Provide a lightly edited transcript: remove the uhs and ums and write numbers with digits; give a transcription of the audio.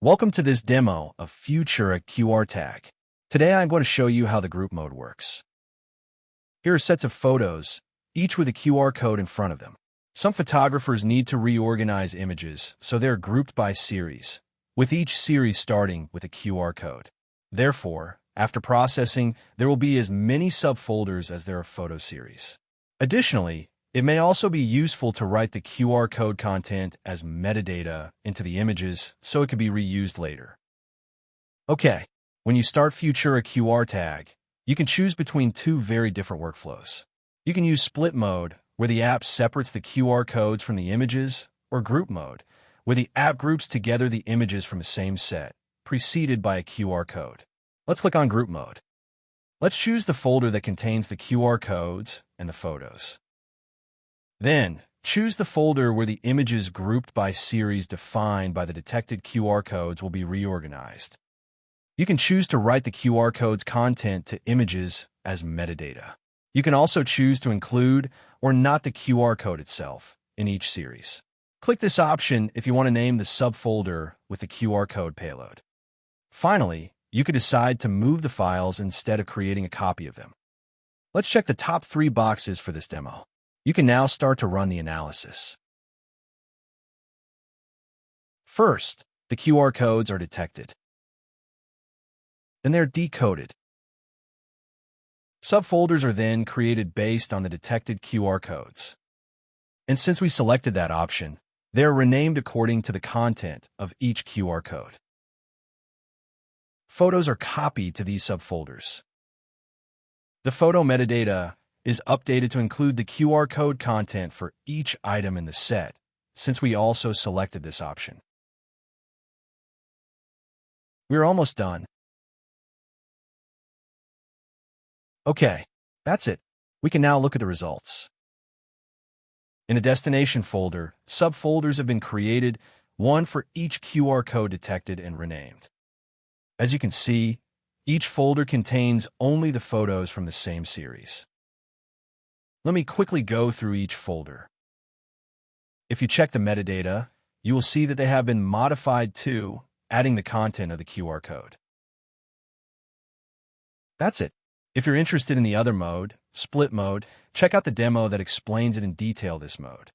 Welcome to this demo of Futura QR Tag. Today I'm going to show you how the group mode works. Here are sets of photos, each with a QR code in front of them. Some photographers need to reorganize images, so they're grouped by series, with each series starting with a QR code. Therefore, after processing, there will be as many subfolders as there are photo series. Additionally, it may also be useful to write the QR code content as metadata into the images so it can be reused later. Okay, when you start Futura QR Tag, you can choose between two very different workflows. You can use split mode, where the app separates the QR codes from the images, or group mode, where the app groups together the images from the same set, preceded by a QR code. Let's click on group mode. Let's choose the folder that contains the QR codes and the photos. Then, choose the folder where the images grouped by series defined by the detected QR codes will be reorganized. You can choose to write the QR code's content to images as metadata. You can also choose to include or not the QR code itself in each series. Click this option if you want to name the subfolder with the QR code payload. Finally, you could decide to move the files instead of creating a copy of them. Let's check the top 3 boxes for this demo. You can now start to run the analysis. First, the QR codes are detected. Then they're decoded. Subfolders are then created based on the detected QR codes. And since we selected that option, they're renamed according to the content of each QR code. Photos are copied to these subfolders. The photo metadata is updated to include the QR code content for each item in the set, since we also selected this option. We're almost done. Okay, that's it. We can now look at the results. In the destination folder, subfolders have been created, one for each QR code detected and renamed. As you can see, each folder contains only the photos from the same series. Let me quickly go through each folder. If you check the metadata, you will see that they have been modified too, adding the content of the QR code. That's it. If you're interested in the other mode, split mode, check out the demo that explains it in detail this mode.